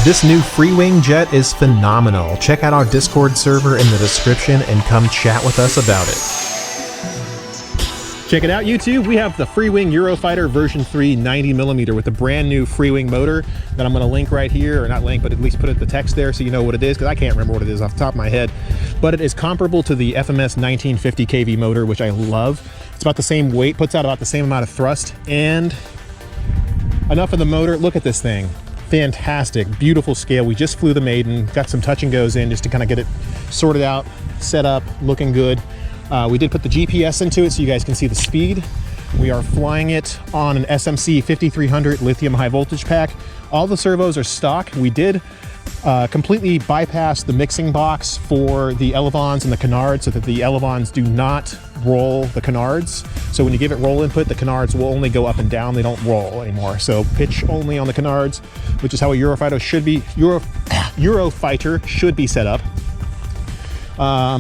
This new Freewing jet is phenomenal. Check out our Discord server in the description and come chat with us about it. Check it out, YouTube. We have the Freewing Eurofighter version 3 90mm with a brand new Freewing motor that I'm going to link right here, or not link, but at least put it the text there so you know what it is, because I can't remember what it is off the top of my head. But it is comparable to the FMS 1950 kV motor, which I love. It's about the same weight, puts out about the same amount of thrust, and enough of the motor. Look at this thing. Fantastic, beautiful scale. We just flew the Maiden, got some touch and goes in just to kind of get it sorted out, set up, looking good. We did put the GPS into it so you guys can see the speed. We are flying it on an SMC 5300 lithium high voltage pack. All the servos are stock. We did completely bypass the mixing box for the Elevons and the Canards so that the Elevons do not roll the Canards. So when you give it roll input, the Canards will only go up and down. They don't roll anymore. So pitch only on the Canards, which is how a Eurofighter should be. Eurofighter should be set up.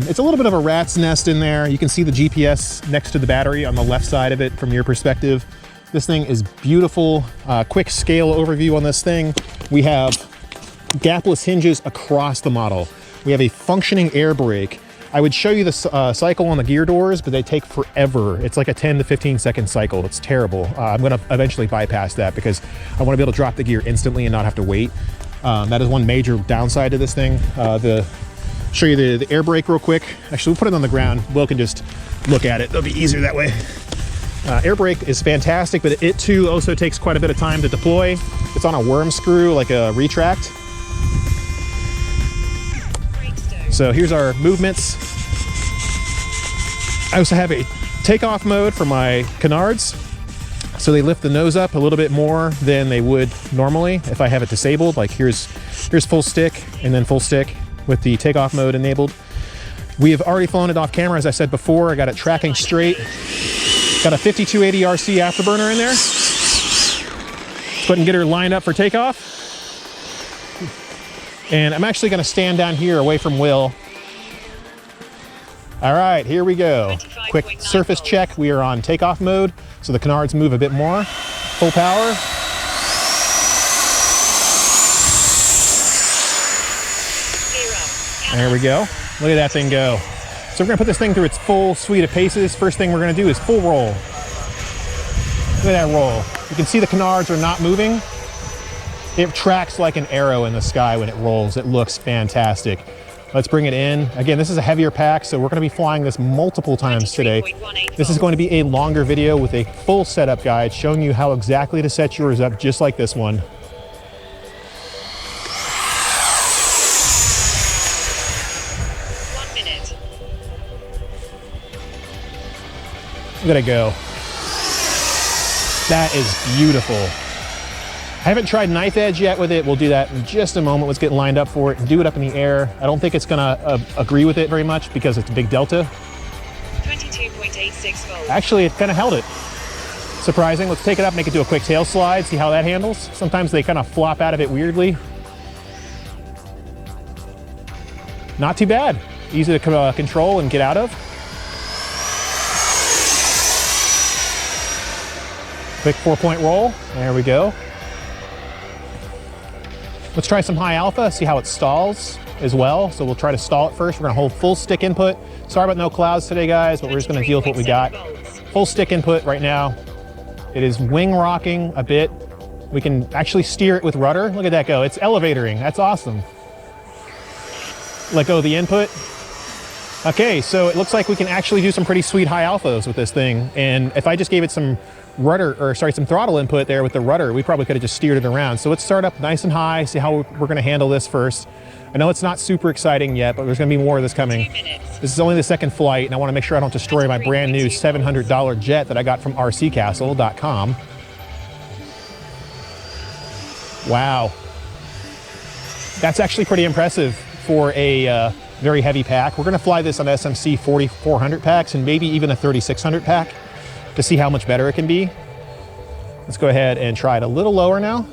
It's a little bit of a rat's nest in there. You can see the GPS next to the battery on the left side of it from your perspective. This thing is beautiful. Quick scale overview on this thing. We have gapless hinges across the model. We have a functioning air brake. I would show you the cycle on the gear doors, but they take forever. It's like a 10 to 15 second cycle. It's terrible. I'm going to eventually bypass that because I want to be able to drop the gear instantly and not have to wait. That is one major downside to this thing. Show you the air brake real quick. Actually, we'll put it on the ground. Will can just look at it. It'll be easier that way. Air brake is fantastic, but it too also takes quite a bit of time to deploy. It's on a worm screw, like a retract. So here's our movements. I also have a takeoff mode for my Canards. So they lift the nose up a little bit more than they would normally if I have it disabled. Like here's full stick and then full stick with the takeoff mode enabled. We have already flown it off camera, as I said before. I got it tracking straight. Got a 5280 RC afterburner in there. Let's go ahead and get her lined up for takeoff. And I'm actually gonna stand down here away from Will. All right, here we go. Quick surface check. We are on takeoff mode, so the Canards move a bit more. Full power. There we go. Look at that thing go. So we're gonna put this thing through its full suite of paces. First thing we're gonna do is full roll. Look at that roll. You can see the Canards are not moving. It tracks like an arrow in the sky when it rolls. It looks fantastic. Let's bring it in. Again, this is a heavier pack, so we're gonna be flying this multiple times today. This is going to be a longer video with a full setup guide showing you how exactly to set yours up, just like this one. Look at it go. That is beautiful. I haven't tried knife edge yet with it. We'll do that in just a moment. Let's get lined up for it and do it up in the air. I don't think it's gonna agree with it very much because it's a big delta. 22.86 volts. Actually, it kind of held it. Surprising. Let's take it up, make it do a quick tail slide, see how that handles. Sometimes they kind of flop out of it weirdly. Not too bad. Easy to control and get out of. Quick 4-point roll. There we go. Let's try some high alpha, see how it stalls as well. So we'll try to stall it first. We're gonna hold full stick input. Sorry about no clouds today, guys, but we're just gonna deal with what we got. Full stick input right now. It is wing rocking a bit. We can actually steer it with rudder. Look at that go. It's elevatoring. That's awesome. Let go of the input. Okay, so it looks like we can actually do some pretty sweet high alphas with this thing. And if I just gave it some rudder, or sorry, some throttle input there with the rudder, we probably could have just steered it around. So let's start up nice and high, see how we're gonna handle this first. I know it's not super exciting yet, but there's gonna be more of this coming. This is only the second flight, and I wanna make sure I don't destroy my brand new $700 jet that I got from rccastle.com. Wow. That's actually pretty impressive for a very heavy pack. We're gonna fly this on SMC 4400 packs and maybe even a 3600 pack to see how much better it can be. Let's go ahead and try it a little lower now.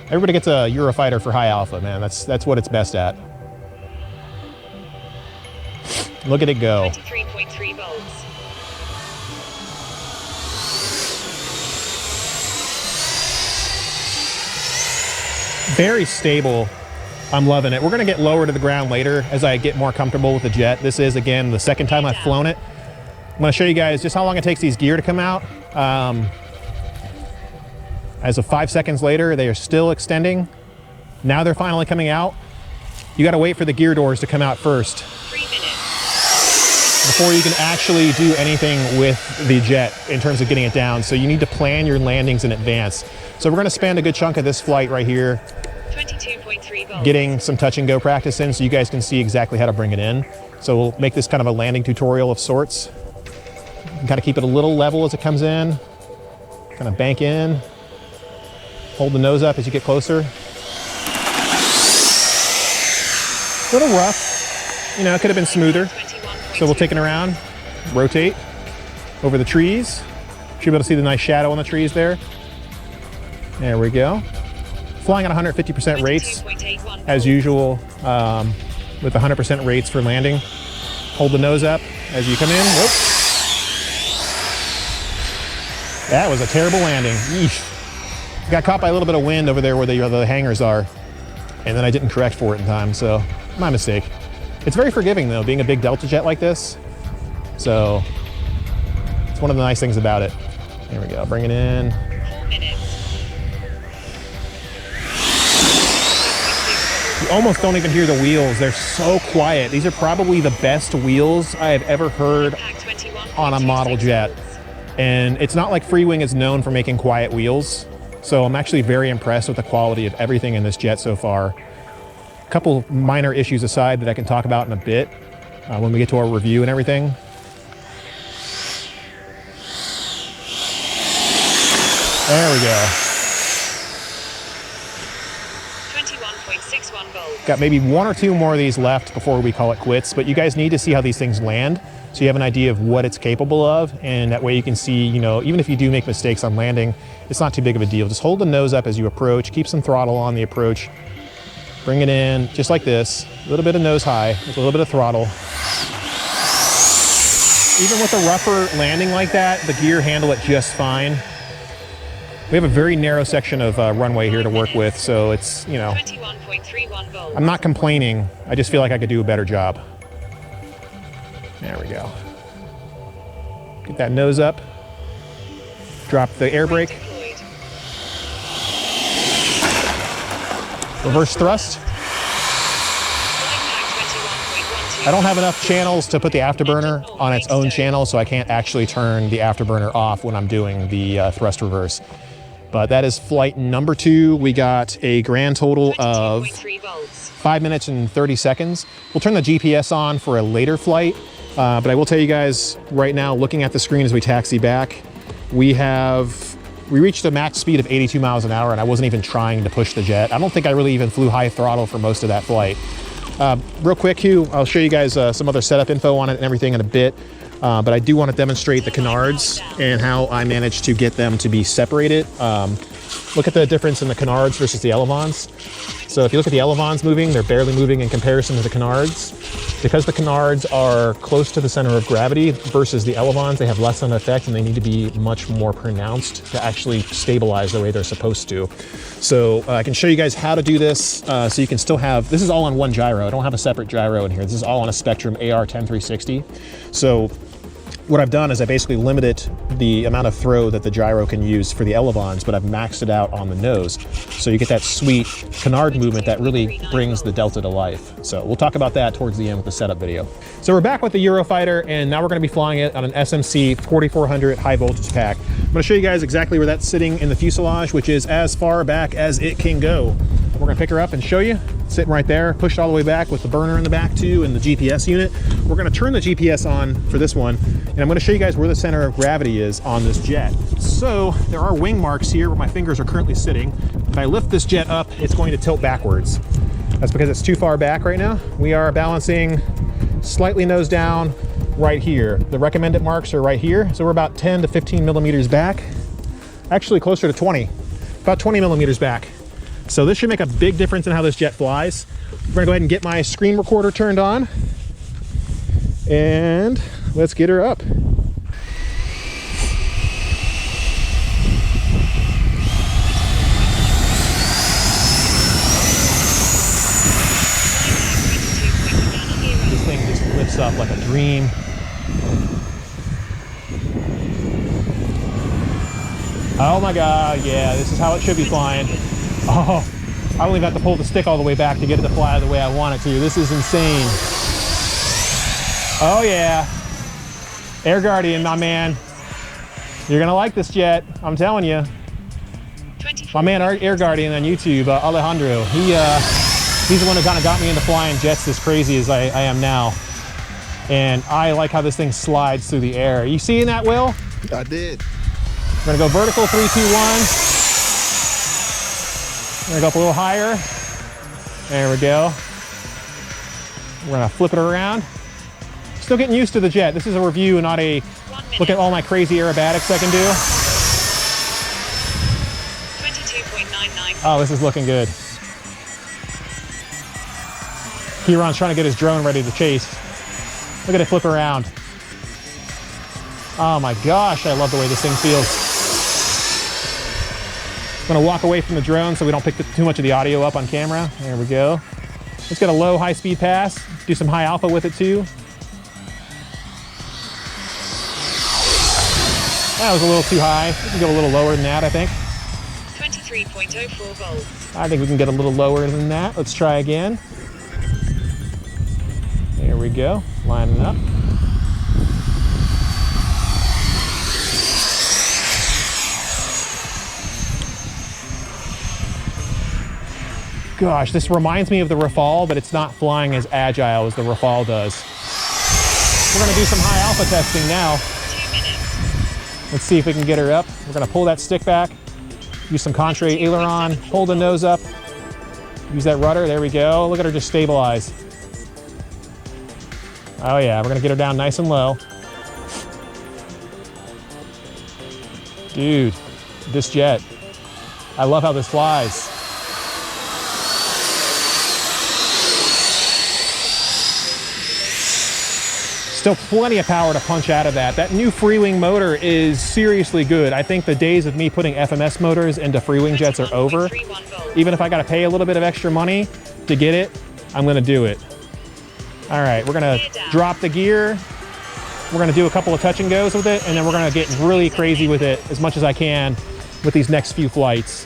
Everybody gets a Eurofighter for high alpha, man. That's what it's best at. Look at it go. 23.3 volts. Very stable. I'm loving it. We're gonna get lower to the ground later as I get more comfortable with the jet. This is, again, the second time I've flown it. I'm gonna show you guys just how long it takes these gear to come out. As of 5 seconds later, they are still extending. Now they're finally coming out. You gotta wait for the gear doors to come out first 3 minutes before you can actually do anything with the jet in terms of getting it down. So you need to plan your landings in advance. So we're gonna spend a good chunk of this flight right here 22.3 volts. getting some touch and go practice in so you guys can see exactly how to bring it in. So we'll make this kind of a landing tutorial of sorts. Kind of keep it a little level as it comes in. Kind of bank in. Hold the nose up as you get closer. A little rough. You know, it could have been smoother. So we'll take it around, rotate over the trees. Should be able to see the nice shadow on the trees there. There we go. Flying at 150% rates, as usual, with 100% rates for landing. Hold the nose up as you come in. Whoop. That was a terrible landing. Yeesh. Got caught by a little bit of wind over there where the hangars are, and then I didn't correct for it in time, so my mistake. It's very forgiving though, being a big Delta jet like this. So it's one of the nice things about it. There we go, bring it in. 4 minutes. You almost don't even hear the wheels. They're so quiet. These are probably the best wheels I have ever heard on a model jet. And it's not like Freewing is known for making quiet wheels. So I'm actually very impressed with the quality of everything in this jet so far. A couple minor issues aside that I can talk about in a bit when we get to our review and everything. There we go. 21.61 volts. Got maybe one or two more of these left before we call it quits, but you guys need to see how these things land so you have an idea of what it's capable of, and that way you can see, you know, even if you do make mistakes on landing, it's not too big of a deal. Just hold the nose up as you approach, keep some throttle on the approach, bring it in just like this, a little bit of nose high, with a little bit of throttle. Even with a rougher landing like that, the gear handle it just fine. We have a very narrow section of runway here to work with, so it's, you know, 21.31 volts. I'm not complaining. I just feel like I could do a better job. There we go. Get that nose up. Drop the air brake. Deployed. Reverse thrust. I don't have enough channels to put the afterburner on its own channel, so I can't actually turn the afterburner off when I'm doing the thrust reverse. But that is flight number 2. We got a grand total of 5 minutes and 30 seconds. We'll turn the GPS on for a later flight, but I will tell you guys right now, looking at the screen as we taxi back, we reached a max speed of 82 miles an hour, and I wasn't even trying to push the jet. I don't think I really even flew high throttle for most of that flight. Real quick, Hugh, I'll show you guys some other setup info on it and everything in a bit, but I do want to demonstrate the Canards and how I managed to get them to be separated. Look at the difference in the Canards versus the Elevons. So if you look at the Elevons moving, they're barely moving in comparison to the Canards. Because the Canards are close to the center of gravity versus the Elevons, they have less of an effect and they need to be much more pronounced to actually stabilize the way they're supposed to. So I can show you guys how to do this so you can still have, this is all on one gyro. I don't have a separate gyro in here. This is all on a Spectrum AR10360. So what I've done is I basically limited the amount of throw that the gyro can use for the Elevons, but I've maxed it out on the nose. So you get that sweet canard movement that really brings the Delta to life. So we'll talk about that towards the end with the setup video. So we're back with the Eurofighter, and now we're gonna be flying it on an SMC 4400 high voltage pack. I'm gonna show you guys exactly where that's sitting in the fuselage, which is as far back as it can go. We're gonna pick her up and show you. Sitting right there, pushed all the way back with the burner in the back too, and the GPS unit. We're gonna turn the GPS on for this one, and I'm gonna show you guys where the center of gravity is on this jet. So there are wing marks here where my fingers are currently sitting. If I lift this jet up, it's going to tilt backwards. That's because it's too far back right now. We are balancing slightly nose down right here. The recommended marks are right here. So we're about 10 to 15 millimeters back. Actually closer to 20, about 20 millimeters back. So this should make a big difference in how this jet flies. We're gonna go ahead and get my screen recorder turned on, and let's get her up. up like a dream. Oh my God, yeah, this is how it should be flying. Oh, I don't even have to pull the stick all the way back to get it to fly the way I want it to. This is insane. Oh yeah. Air Guardian, my man. You're gonna like this jet, I'm telling you. My man, Air Guardian on YouTube, Alejandro, he's the one who kind of got me into flying jets as crazy as I am now. And I like how this thing slides through the air. You seeing that, Will? I did. We're gonna go vertical, 3, 2, 1. We're gonna go up a little higher. There we go. We're gonna flip it around. Still getting used to the jet. This is a review, not a look at all my crazy aerobatics I can do. 22.99. Oh, this is looking good. Kieran's trying to get his drone ready to chase. Look at it flip around. Oh my gosh, I love the way this thing feels. I'm gonna walk away from the drone so we don't pick too much of the audio up on camera. There we go. Let's get a low high-speed pass. Do some high alpha with it too. That was a little too high. We can go a little lower than that, I think. 23.04 volts. I think we can get a little lower than that. Let's try again. There we go, lining up. Gosh, this reminds me of the Rafale, but it's not flying as agile as the Rafale does. We're gonna do some high alpha testing now. 2 minutes. Let's see if we can get her up. We're gonna pull that stick back, use some contrary aileron, hold the nose up, use that rudder, there we go. Look at her just stabilize. Oh yeah, we're gonna get her down nice and low. Dude, this jet, I love how this flies. Still plenty of power to punch out of that. That new Freewing motor is seriously good. I think the days of me putting FMS motors into Freewing jets are over. 21.31 volts. Even if I gotta pay a little bit of extra money to get it, I'm gonna do it. All right, we're gonna drop the gear. We're gonna do a couple of touch and goes with it, and then we're gonna get really crazy with it as much as I can with these next few flights.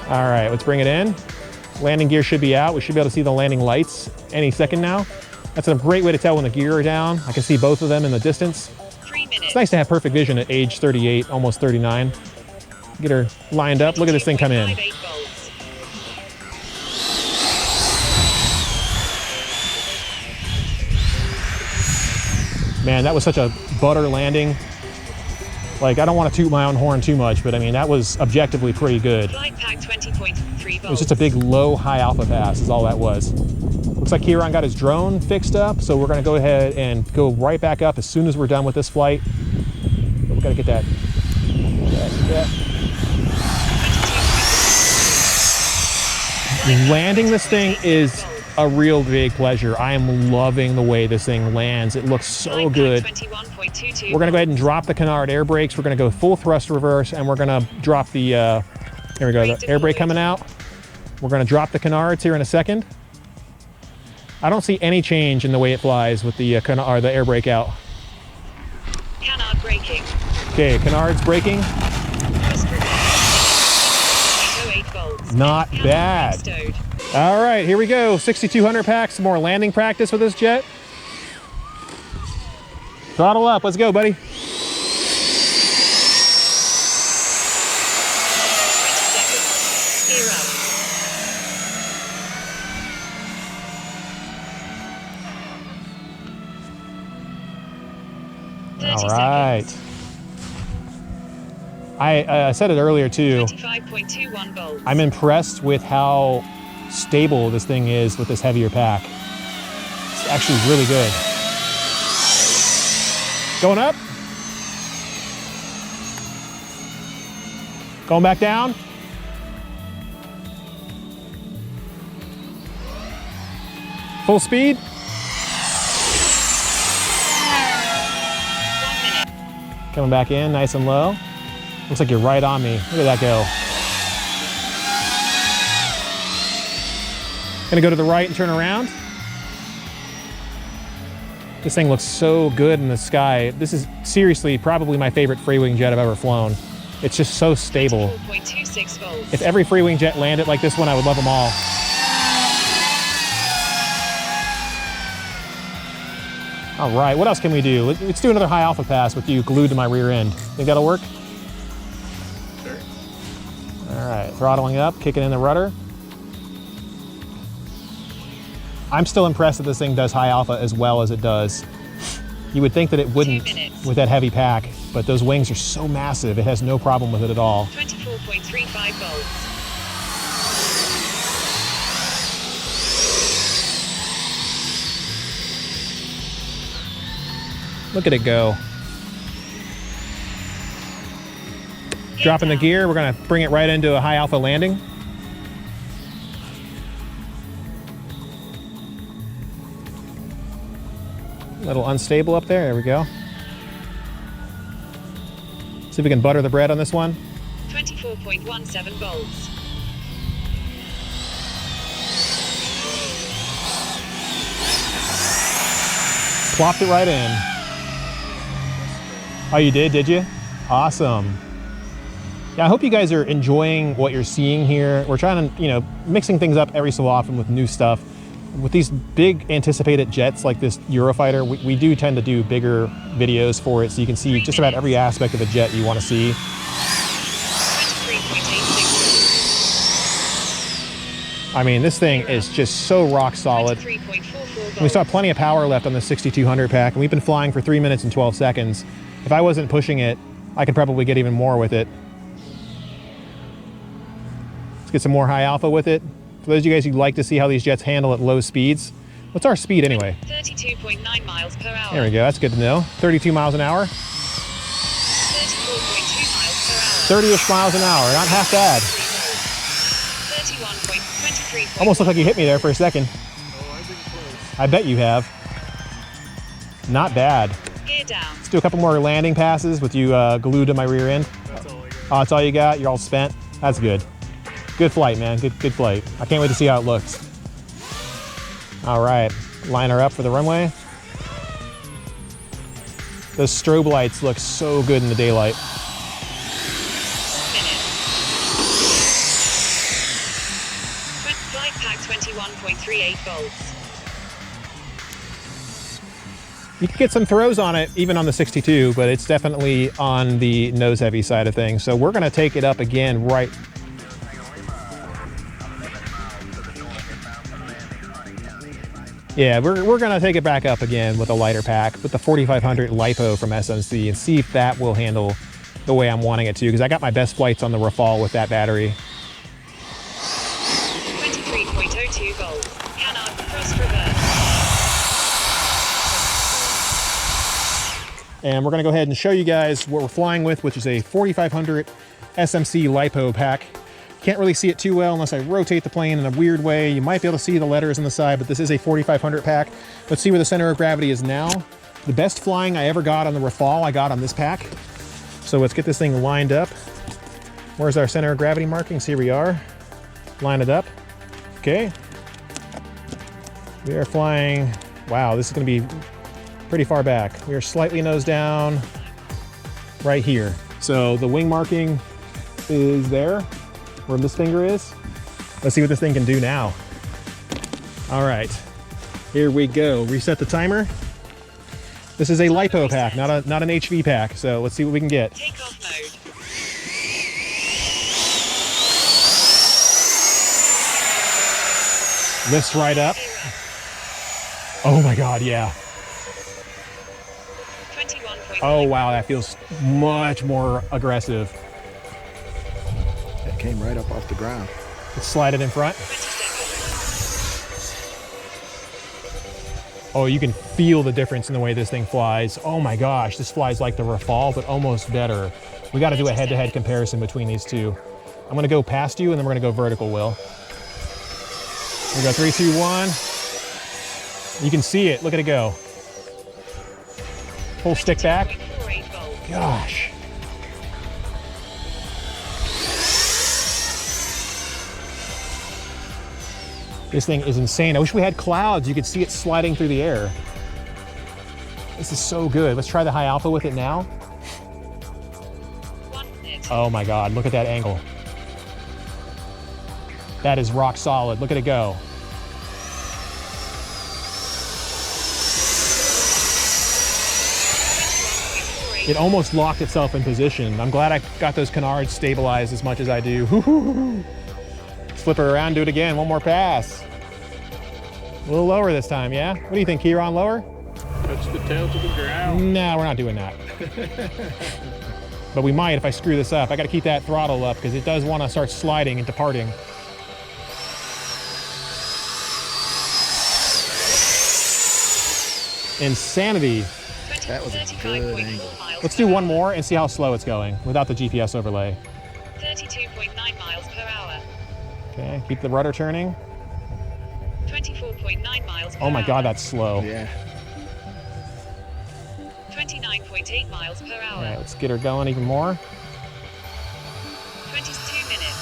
All right, let's bring it in. Landing gear should be out. We should be able to see the landing lights any second now. That's a great way to tell when the gear are down. I can see both of them in the distance. 3 minutes. It's nice to have perfect vision at age 38, almost 39. Get her lined up. Look at this thing come in. 22.58 volts. Man, that was such a butter landing. Like, I don't want to toot my own horn too much, but I mean, that was objectively pretty good. Flight pack 20.3 volts. It was just a big low high alpha pass is all that was. Looks like Kieran got his drone fixed up, so we're gonna go ahead and go right back up as soon as we're done with this flight. But we gotta get that. Landing this thing is a real big pleasure. I am loving the way this thing lands. It looks so good. 21.22. We're gonna go ahead and drop the Canard air brakes. We're gonna go full thrust reverse, and we're gonna drop the, here we go, the air brake coming out. We're gonna drop the Canards here in a second. I don't see any change in the way it flies with the Canard, the air brake out. Canard braking. Okay, Canard's braking. Thrust reverse. 08 volts. Not Canard bad. stowed. All right, here we go. 6,200 packs, some more landing practice with this jet. Throttle up, let's go, buddy. 20 seconds. Gear up. All right. I said it earlier too. 25.21 volts. I'm impressed with how stable this thing is with this heavier pack. It's actually really good. Going up. Going back down. Full speed. 1 minute. Coming back in, nice and low. Looks like you're right on me. Look at that go. Gonna go to the right and turn around. This thing looks so good in the sky. This is seriously probably my favorite Freewing jet I've ever flown. It's just so stable. 4.26 volts. If every Freewing jet landed like this one, I would love them all. All right, what else can we do? Let's do another high alpha pass with you glued to my rear end. Think that'll work? Sure. All right, throttling up, kicking in the rudder. I'm still impressed that this thing does high alpha as well as it does. You would think that it wouldn't 2 minutes. with that heavy pack, but those wings are so massive, it has no problem with it at all. 24.35 volts. Look at it go. Dropping the gear, we're gonna bring it right into a high alpha landing. A little unstable up there, there we go. See if we can butter the bread on this one. 24.17 volts. Plopped it right in. Oh, you did you? Awesome. Yeah, I hope you guys are enjoying what you're seeing here. We're trying to, mixing things up every so often with new stuff. With these big anticipated jets like this Eurofighter, we do tend to do bigger videos for it so you can see just about every aspect of a jet you want to see. 23.86 I mean, this thing is just so rock solid. 23.44 volts. We still have plenty of power left on the 6200 pack, and we've been flying for 3 minutes and 12 seconds. If I wasn't pushing it, I could probably get even more with it. Let's get some more high alpha with it. For those of you guys who like to see how these jets handle at low speeds, what's our speed anyway? 32.9 miles per hour. There we go, that's good to know. 32 miles an hour, 34.2 miles per hour. 30-ish miles an hour, not half bad. 31.23. Almost looked like you hit me there for a second. Oh, I've been close. I bet you have. Not bad. Gear down. Let's do a couple more landing passes with you glued to my rear end. That's all I got. Oh, that's all you got? You're all spent? That's good. Good flight, man. Good flight. I can't wait to see how it looks. All right, line her up for the runway. Those strobe lights look so good in the daylight. Flight pack 21.38 volts. You can get some throws on it, even on the 62, but it's definitely on the nose heavy side of things. So we're gonna take it up again right. Yeah, we're gonna take it back up again with a lighter pack with the 4500 LiPo from SMC and see if that will handle the way I'm wanting it to, because I got my best flights on the Rafale with that battery. 23.02 volts. Canard thrust reverse. And we're gonna go ahead and show you guys what we're flying with, which is a 4500 SMC LiPo pack. Can't really see it too well unless I rotate the plane in a weird way. You might be able to see the letters on the side, but this is a 4500 pack. Let's see where the center of gravity is now. The best flying I ever got on the Rafale, I got on this pack. So let's get this thing lined up. Where's our center of gravity markings? Here we are. Line it up. Okay. We are flying, wow, this is gonna be pretty far back. We are slightly nose down right here. So the wing marking is there, where this finger is. Let's see what this thing can do now. All right, here we go. Reset the timer. This is a LiPo pack, not an HV pack. So let's see what we can get. Takeoff mode. Lifts right up. Oh my God, yeah. 21.9. Oh wow, that feels much more aggressive. It came right up off the ground. Let's slide it in front. 20 seconds. Oh, you can feel the difference in the way this thing flies. Oh my gosh, this flies like the Rafale, but almost better. We got to do a head-to-head comparison between these two. I'm gonna go past you and then we're gonna go vertical, Will. Here we go, 3, 2, 1. You can see it, look at it go. Full stick back. 22.48 volts. Gosh. This thing is insane. I wish we had clouds. You could see it sliding through the air. This is so good. Let's try the high alpha with it now. 1 minute. Oh my God, look at that angle. That is rock solid. Look at it go. It almost locked itself in position. I'm glad I got those canards stabilized as much as I do. Let's flip her around, do it again. One more pass. A little lower this time, yeah? What do you think, Kieran, lower? Touch the tail to the ground. No, we're not doing that. But we might if I screw this up. I gotta keep that throttle up because it does wanna start sliding and departing. Insanity. That was a good angle. Let's do one more and see how slow it's going without the GPS overlay. 32.9 miles per hour. Okay, keep the rudder turning. 24.9 miles per hour. Oh my God, that's slow. Yeah. 29.8 miles per hour. All right, let's get her going even more. 22 minutes.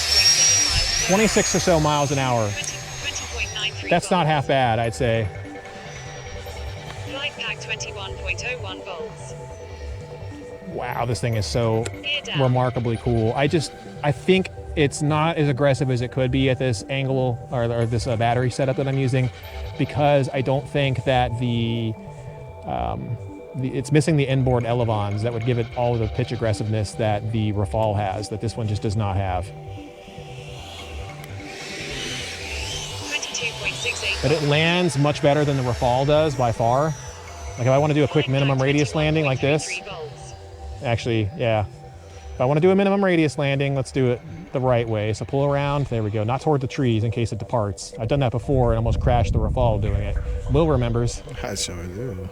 26.7 miles per 26 or so miles an hour. 20.93 That's not volts. half bad, I'd say. Flight pack 21.01 volts. Wow, this thing is so Gear down. remarkably cool. I think it's not as aggressive as it could be at this angle or this battery setup that I'm using, because I don't think that it's missing the inboard Elevons that would give it all of the pitch aggressiveness that the Rafale has, that this one just does not have. 22.68 But it lands much better than the Rafale does by far. Like if I want to do a quick minimum radius landing like this, 21.33 volts. actually, yeah. If I want to do a minimum radius landing, let's do it the right way. So pull around, there we go. Not toward the trees in case it departs. I've done that before and almost crashed the Rafale doing it. Will remembers. I sure do. 3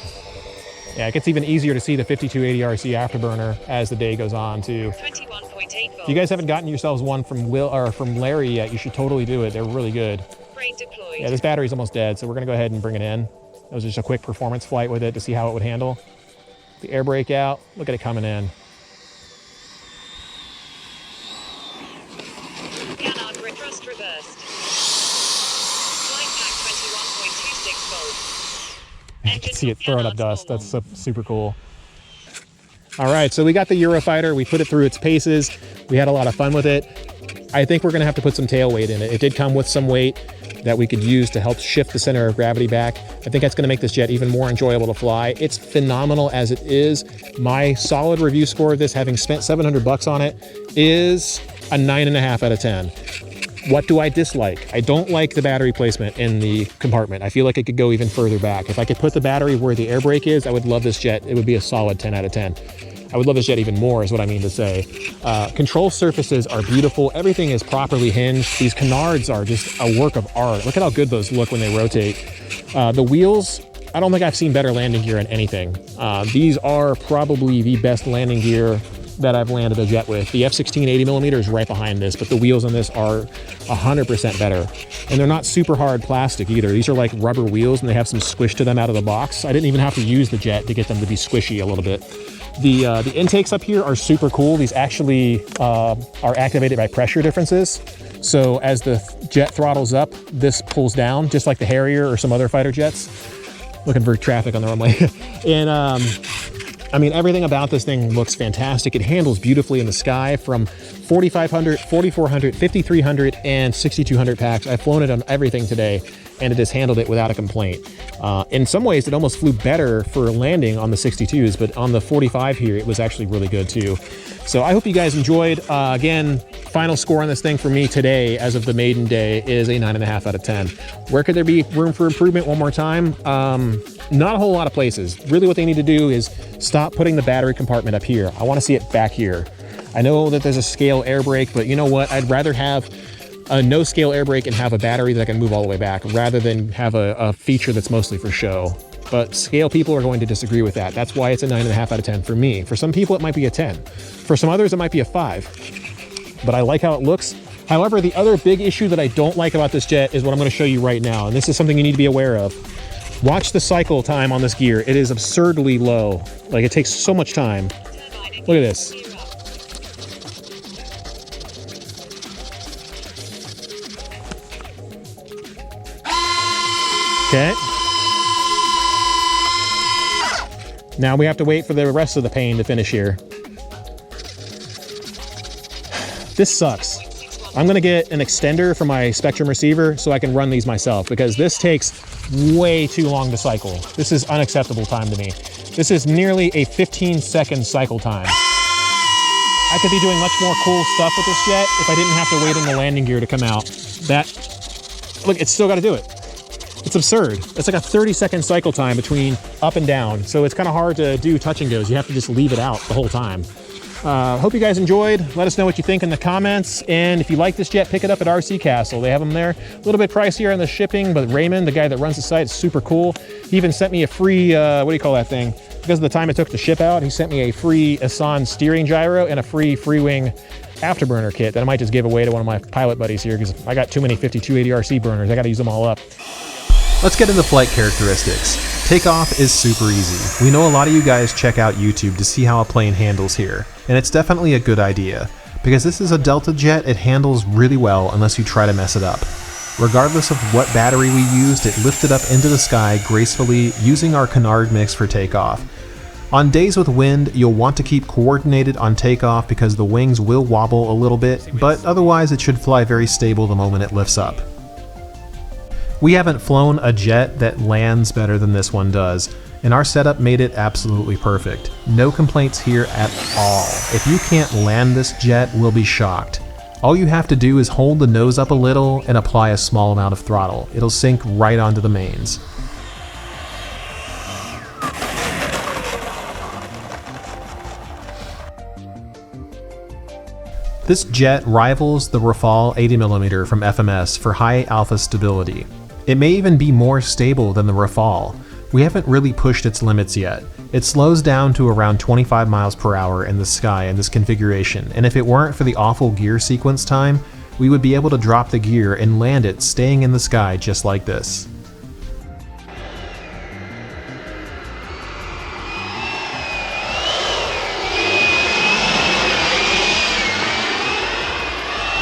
minutes. Yeah, it gets even easier to see the 5280 RC afterburner as the day goes on too. 21.8 volts. If you guys haven't gotten yourselves one from from Larry yet, you should totally do it. They're really good. Brake deployed. Yeah, this battery's almost dead, so we're gonna go ahead and bring it in. That was just a quick performance flight with it to see how it would handle. The air brake out, look at it coming in. Canard thrust reversed. Flight pack 21.26 volts. You can see it throwing up dust. That's super cool. All right, so we got the Eurofighter. We put it through its paces. We had a lot of fun with it. I think we're gonna have to put some tail weight in it. It did come with some weight that we could use to help shift the center of gravity back. I think that's gonna make this jet even more enjoyable to fly. It's phenomenal as it is. My solid review score of this, having spent 700 bucks on it, is a 9.5 out of 10. What do I dislike? I don't like the battery placement in the compartment. I feel like it could go even further back. If I could put the battery where the air brake is, I would love this jet. It would be a solid 10 out of 10. I would love this jet even more is what I mean to say. Control surfaces are beautiful. Everything is properly hinged. These canards are just a work of art. Look at how good those look when they rotate. The wheels, I don't think I've seen better landing gear in anything. These are probably the best landing gear that I've landed a jet with. The F-16 80mm is right behind this, but the wheels on this are 100% better. And they're not super hard plastic either. These are like rubber wheels and they have some squish to them out of the box. I didn't even have to use the jet to get them to be squishy a little bit. The intakes up here are super cool. These actually are activated by pressure differences. So as the jet throttles up, this pulls down, just like the Harrier or some other fighter jets. Looking for traffic on the runway. And I mean, everything about this thing looks fantastic. It handles beautifully in the sky from 4,500, 4,400, 5,300, and 6,200 packs. I've flown it on everything today, and it has handled it without a complaint. In some ways, it almost flew better for landing on the 62s, but on the 45 here, it was actually really good too. So I hope you guys enjoyed. Again, final score on this thing for me today, as of the maiden day, is a 9.5 out of 10. Where could there be room for improvement one more time? Not a whole lot of places. Really what they need to do is stop putting the battery compartment up here. I want to see it back here. I know that there's a scale air brake, but you know what? I'd rather have a no scale air brake and have a battery that I can move all the way back rather than have a feature that's mostly for show. But scale people are going to disagree with that. That's why it's a 9.5 out of 10 for me. For some people, it might be a 10. For some others, it might be a 5. But I like how it looks. However, the other big issue that I don't like about this jet is what I'm going to show you right now. And this is something you need to be aware of. Watch the cycle time on this gear. It is absurdly low. Like, it takes so much time. Look at this. Okay. Now we have to wait for the rest of the pane to finish here. This sucks. I'm gonna get an extender for my Spectrum receiver so I can run these myself, because this takes way too long to cycle. This is unacceptable time to me. This is nearly a 15-second cycle time. I could be doing much more cool stuff with this jet if I didn't have to wait on the landing gear to come out. Look, it's still gotta do it. It's absurd. It's like a 30-second cycle time between up and down. So it's kind of hard to do touch and goes. You have to just leave it out the whole time. Hope you guys enjoyed. Let us know what you think in the comments. And if you like this jet, pick it up at RC Castle. They have them there. A little bit pricier on the shipping, but Raymond, the guy that runs the site, is super cool. He even sent me a free, what do you call that thing? Because of the time it took to ship out, he sent me a free Asan steering gyro and a free Freewing afterburner kit that I might just give away to one of my pilot buddies here, because I got too many 5280 RC burners. I got to use them all up. Let's get into flight characteristics. Takeoff is super easy. We know a lot of you guys check out YouTube to see how a plane handles here, and it's definitely a good idea. Because this is a Delta jet, it handles really well unless you try to mess it up. Regardless of what battery we used, it lifted up into the sky gracefully using our Canard mix for takeoff. On days with wind, you'll want to keep coordinated on takeoff because the wings will wobble a little bit, but otherwise it should fly very stable the moment it lifts up. We haven't flown a jet that lands better than this one does, and our setup made it absolutely perfect. No complaints here at all. If you can't land this jet, we'll be shocked. All you have to do is hold the nose up a little and apply a small amount of throttle. It'll sink right onto the mains. This jet rivals the Rafale 80mm from FMS for high alpha stability. It may even be more stable than the Rafale. We haven't really pushed its limits yet. It slows down to around 25 miles per hour in the sky in this configuration, and if it weren't for the awful gear sequence time, we would be able to drop the gear and land it staying in the sky just like this.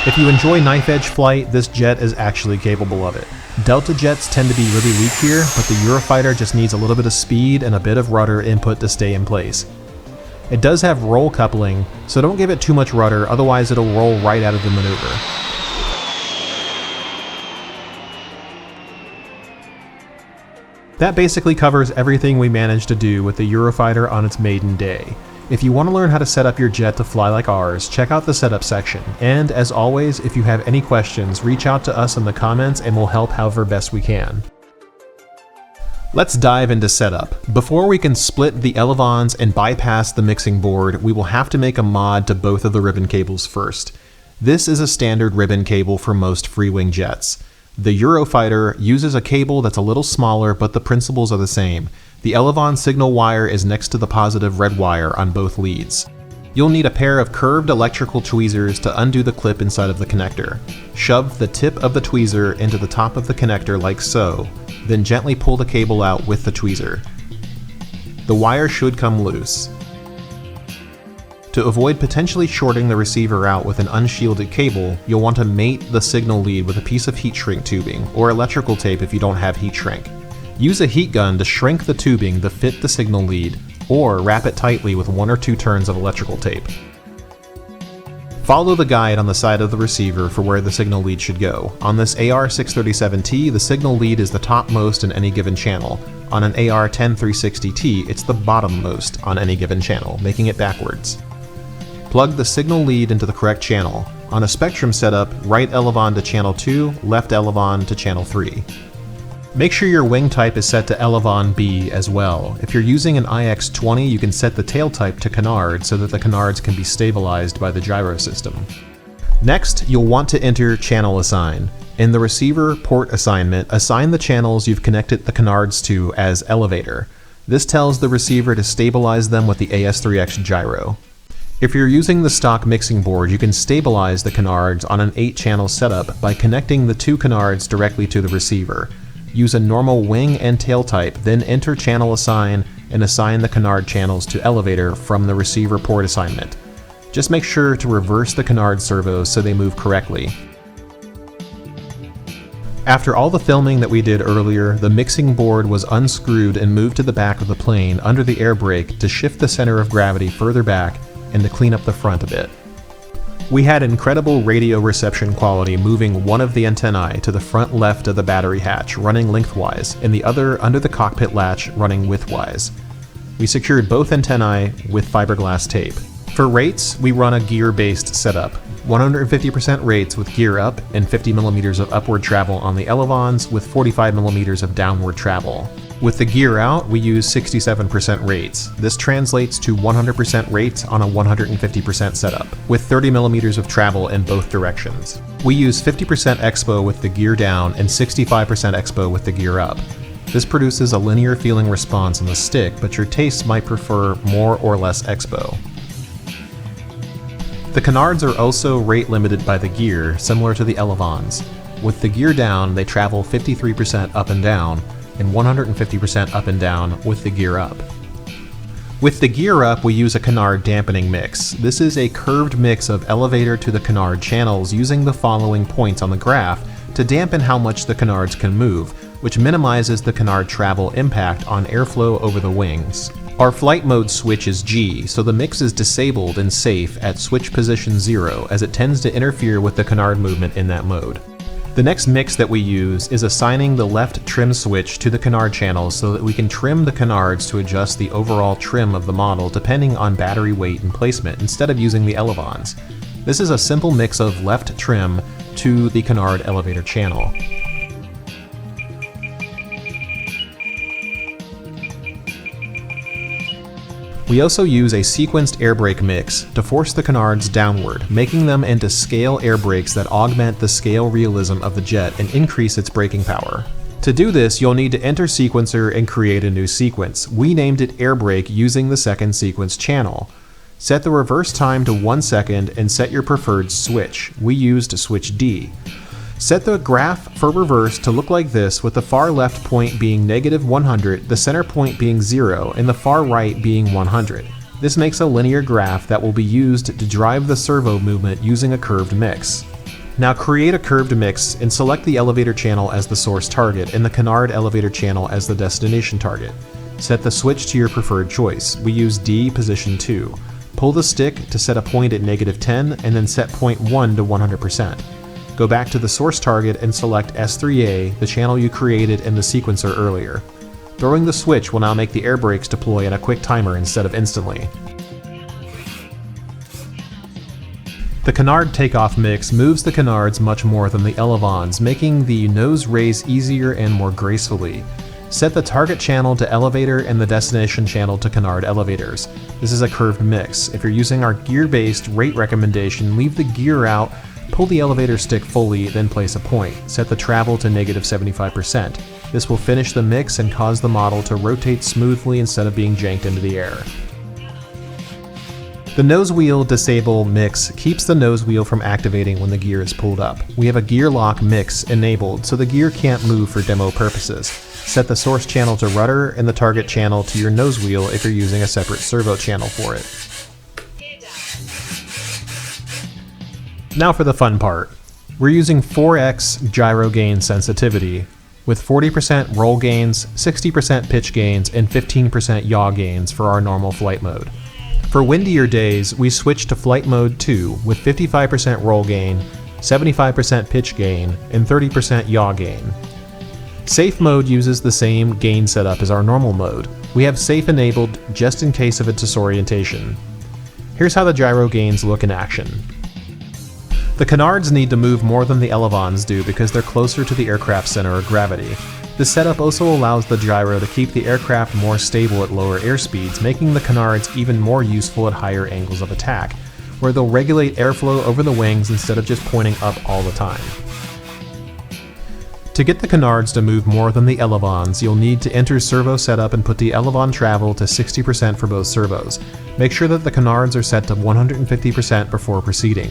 If you enjoy knife edge flight, this jet is actually capable of it. Delta jets tend to be really weak here, but the Eurofighter just needs a little bit of speed and a bit of rudder input to stay in place. It does have roll coupling, so don't give it too much rudder, otherwise it'll roll right out of the maneuver. That basically covers everything we managed to do with the Eurofighter on its maiden day. If you want to learn how to set up your jet to fly like ours, check out the setup section. And as always, if you have any questions, reach out to us in the comments and we'll help however best we can. Let's dive into setup. Before we can split the Elevons and bypass the mixing board, we will have to make a mod to both of the ribbon cables first. This is a standard ribbon cable for most Freewing jets. The Eurofighter uses a cable that's a little smaller, but the principles are the same. The Elevon signal wire is next to the positive red wire on both leads. You'll need a pair of curved electrical tweezers to undo the clip inside of the connector. Shove the tip of the tweezer into the top of the connector like so, then gently pull the cable out with the tweezer. The wire should come loose. To avoid potentially shorting the receiver out with an unshielded cable, you'll want to mate the signal lead with a piece of heat shrink tubing, or electrical tape if you don't have heat shrink. Use a heat gun to shrink the tubing to fit the signal lead, or wrap it tightly with 1 or 2 turns of electrical tape. Follow the guide on the side of the receiver for where the signal lead should go. On this AR637T, the signal lead is the topmost in any given channel. On an AR10360T, it's the bottommost on any given channel, making it backwards. Plug the signal lead into the correct channel. On a Spectrum setup, right Elevon to channel 2, left Elevon to channel 3. Make sure your wing type is set to Elevon B as well. If you're using an IX-20, you can set the tail type to Canard so that the Canards can be stabilized by the gyro system. Next, you'll want to enter channel assign. In the receiver port assignment, assign the channels you've connected the Canards to as elevator. This tells the receiver to stabilize them with the AS3X gyro. If you're using the stock mixing board, you can stabilize the Canards on an 8-channel setup by connecting the 2 Canards directly to the receiver. Use a normal wing and tail type, then enter channel assign and assign the Canard channels to elevator from the receiver port assignment. Just make sure to reverse the Canard servos so they move correctly. After all the filming that we did earlier, the mixing board was unscrewed and moved to the back of the plane under the air brake to shift the center of gravity further back and to clean up the front a bit. We had incredible radio reception quality moving one of the antennae to the front left of the battery hatch running lengthwise and the other under the cockpit latch running widthwise. We secured both antennae with fiberglass tape. For rates, we run a gear-based setup. 150% rates with gear up and 50mm of upward travel on the Elevons with 45mm of downward travel. With the gear out, we use 67% rates. This translates to 100% rates on a 150% setup, with 30mm of travel in both directions. We use 50% Expo with the gear down and 65% Expo with the gear up. This produces a linear feeling response on the stick, but your tastes might prefer more or less Expo. The Canards are also rate limited by the gear, similar to the Elevons. With the gear down, they travel 53% up and down, and 150% up and down with the gear up. With the gear up, we use a Canard dampening mix. This is a curved mix of elevator to the Canard channels using the following points on the graph to dampen how much the Canards can move, which minimizes the Canard travel impact on airflow over the wings. Our flight mode switch is G, so the mix is disabled and safe at switch position 0 as it tends to interfere with the Canard movement in that mode. The next mix that we use is assigning the left trim switch to the Canard channel so that we can trim the Canards to adjust the overall trim of the model depending on battery weight and placement instead of using the Elevons. This is a simple mix of left trim to the Canard elevator channel. We also use a sequenced air brake mix to force the Canards downward, making them into scale air brakes that augment the scale realism of the jet and increase its braking power. To do this, you'll need to enter sequencer and create a new sequence. We named it air brake using the second sequence channel. Set the reverse time to 1 second and set your preferred switch. We used switch D. Set the graph for reverse to look like this, with the far left point being -100, the center point being 0, and the far right being 100. This makes a linear graph that will be used to drive the servo movement using a curved mix. Now create a curved mix and select the elevator channel as the source target and the Canard elevator channel as the destination target. Set the switch to your preferred choice. We use D position 2. Pull the stick to set a point at -10 and then set point 1 to 100%. Go back to the source target and select S3A, the channel you created in the sequencer earlier. Throwing the switch will now make the air brakes deploy in a quick timer instead of instantly. The Canard takeoff mix moves the Canards much more than the Elevons, making the nose raise easier and more gracefully. Set the target channel to elevator and the destination channel to Canard elevators. This is a curved mix. If you're using our gear-based rate recommendation, leave the gear out, pull the elevator stick fully, then place a point. Set the travel to -75%. This will finish the mix and cause the model to rotate smoothly instead of being janked into the air. The Nosewheel disable mix keeps the Nosewheel from activating when the gear is pulled up. We have a gear lock mix enabled, so the gear can't move for demo purposes. Set the source channel to rudder and the target channel to your Nosewheel if you're using a separate servo channel for it. Now for the fun part. We're using 4x gyro gain sensitivity with 40% roll gains, 60% pitch gains, and 15% yaw gains for our normal flight mode. For windier days, we switch to flight mode 2 with 55% roll gain, 75% pitch gain, and 30% yaw gain. Safe mode uses the same gain setup as our normal mode. We have safe enabled just in case of a disorientation. Here's how the gyro gains look in action. The Canards need to move more than the Elevons do because they're closer to the aircraft's center of gravity. This setup also allows the gyro to keep the aircraft more stable at lower airspeeds, making the Canards even more useful at higher angles of attack, where they'll regulate airflow over the wings instead of just pointing up all the time. To get the Canards to move more than the Elevons, you'll need to enter servo setup and put the Elevon travel to 60% for both servos. Make sure that the Canards are set to 150% before proceeding.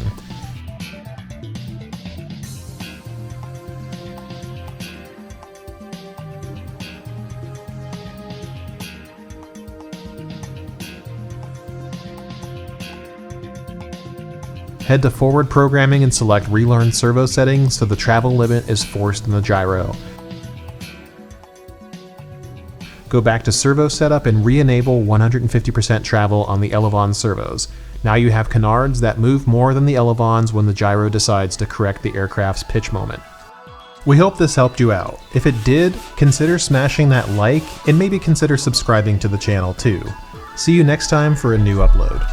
Head to forward programming and select relearn servo settings so the travel limit is forced in the gyro. Go back to servo setup and re-enable 150% travel on the Elevon servos. Now you have Canards that move more than the Elevons when the gyro decides to correct the aircraft's pitch moment. We hope this helped you out. If it did, consider smashing that like and maybe consider subscribing to the channel too. See you next time for a new upload.